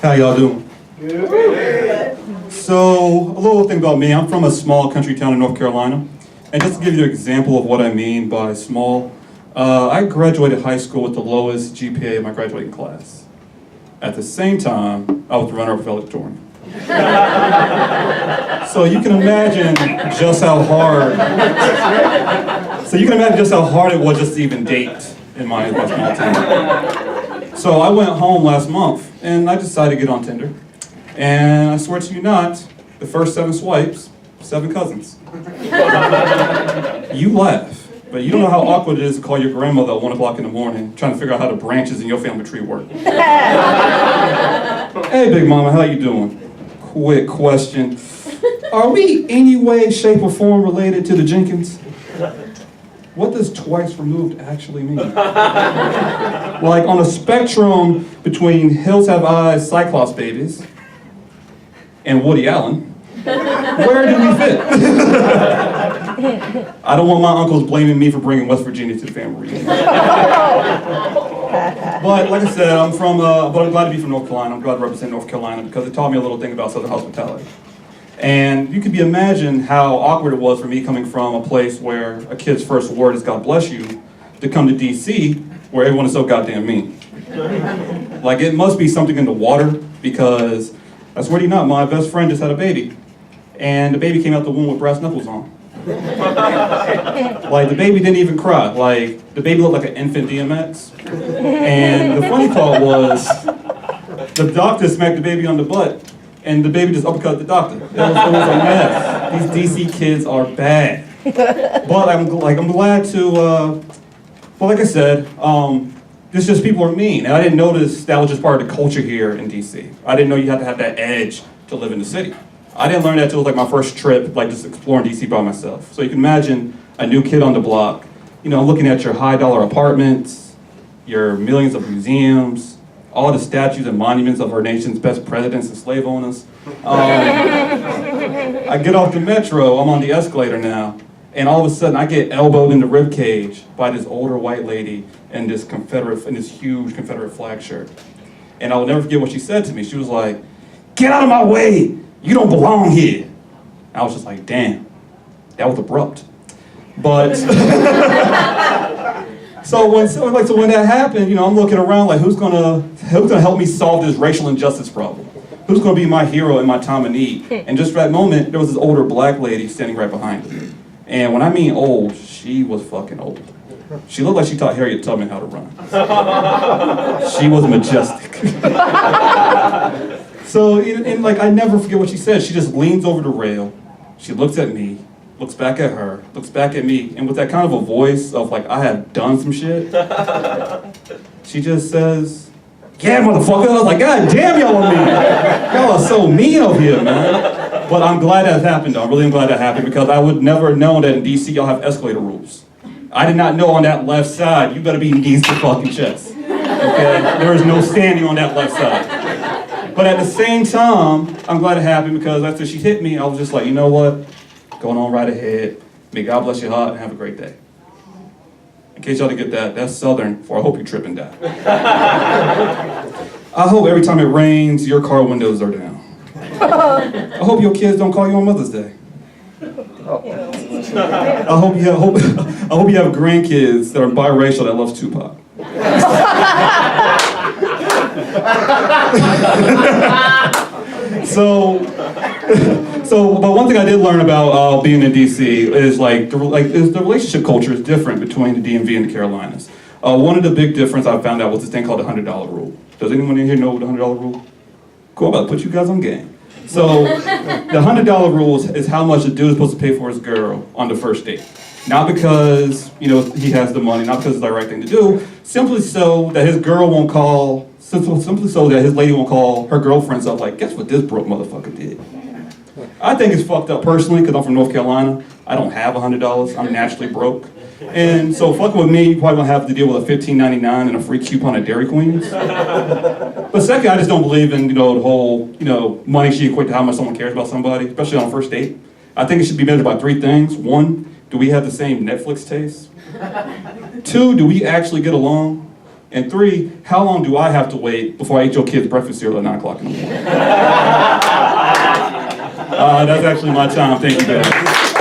How y'all doing? Good. So, a little thing about me. I'm from a small country town in North Carolina. And just to give you an example of what I mean by small, I graduated high school with the lowest GPA in my graduating class. At the same time, I was the runner-up valedictorian. So you can imagine just how hard. It was just to even date in my small town. So I went home last month and I decided to get on Tinder. And I swear to you not, the first 7 swipes, 7 cousins. You laugh, but you don't know how awkward it is to call your grandmother at 1 o'clock in the morning, trying to figure out how the branches in your family tree work. Hey, Big Mama, how you doing? Quick question. Are we any way, shape, or form related to the Jenkins? What does twice removed actually mean? Like on a spectrum between Hills Have Eyes, Cyclops babies, and Woody Allen, where do we fit? I don't want my uncles blaming me for bringing West Virginia to the family reunion. But like I said, but I'm glad to be from North Carolina. I'm glad to represent North Carolina because it taught me a little thing about Southern hospitality. And you could imagine how awkward it was for me coming from a place where a kid's first word is God bless you, to come to DC where everyone is so goddamn mean. Like it must be something in the water because I swear to you not, my best friend just had a baby. And the baby came out the womb with brass knuckles on. Like the baby didn't even cry. Like the baby looked like an infant DMX. And the funny part was the doctor smacked the baby on the butt and the baby just uppercut the doctor. It was a mess. These DC kids are bad. But I'm glad to, like I said, it's just people are mean. And I didn't notice that was just part of the culture here in DC. I didn't know you had to have that edge to live in the city. I didn't learn that until like my first trip, like just exploring DC by myself. So you can imagine a new kid on the block, looking at your high dollar apartments, your millions of museums, all the statues and monuments of our nation's best presidents and slave owners. I get off the metro, I'm on the escalator now, and all of a sudden I get elbowed in the rib cage by this older white lady in this huge Confederate flag shirt. And I will never forget what she said to me. She was like, "Get out of my way! You don't belong here." I was just like, damn, that was abrupt. But so when that happened, I'm looking around like who's gonna help me solve this racial injustice problem? Who's gonna be my hero in my time of need? And just for that moment, there was this older black lady standing right behind me. And when I mean old, she was fucking old. She looked like she taught Harriet Tubman how to run. She was majestic. So, and I never forget what she said. She just leans over the rail, she looks at me, looks back at her, looks back at me, and with that kind of a voice of like, I have done some shit, she just says, "Yeah, motherfucker." I was like, God damn, y'all are mean. Y'all are so mean over here, man. But I'm glad that happened, though. I really am glad that happened because I would never have known that in DC y'all have escalator rules. I did not know on that left side, you better be knees to fucking chest. Okay? There is no standing on that left side. But at the same time, I'm glad it happened because after she hit me, I was just like, you know what? Going on right ahead. May God bless your heart and have a great day. In case y'all didn't get that, that's Southern for I hope you trip and die. I hope every time it rains, your car windows are down. I hope your kids don't call you on Mother's Day. I hope you have grandkids that are biracial that loves Tupac. But one thing I did learn about being in DC is the relationship culture is different between the DMV and the Carolinas. One of the big difference I found out was this thing called the $100 rule. Does anyone in here know the $100 rule? Cool, I'm about to put you guys on game. So the $100 rule is how much a dude is supposed to pay for his girl on the first date. Not because he has the money, not because it's the right thing to do, simply so that his girl won't call. Simply so that his lady won't call her girlfriends up like, guess what this broke motherfucker did? I think it's fucked up personally because I'm from North Carolina. I don't have $100. I'm naturally broke. And so fucking with me, you probably gonna have to deal with a $15.99 and a free coupon at Dairy Queen's. But second, I just don't believe in the whole money should equate to how much someone cares about somebody, especially on a first date. I think it should be measured by 3 things. 1, do we have the same Netflix taste? 2, do we actually get along? And 3, how long do I have to wait before I eat your kid's breakfast cereal at 9 o'clock in the morning? That's actually my time. Thank you, guys.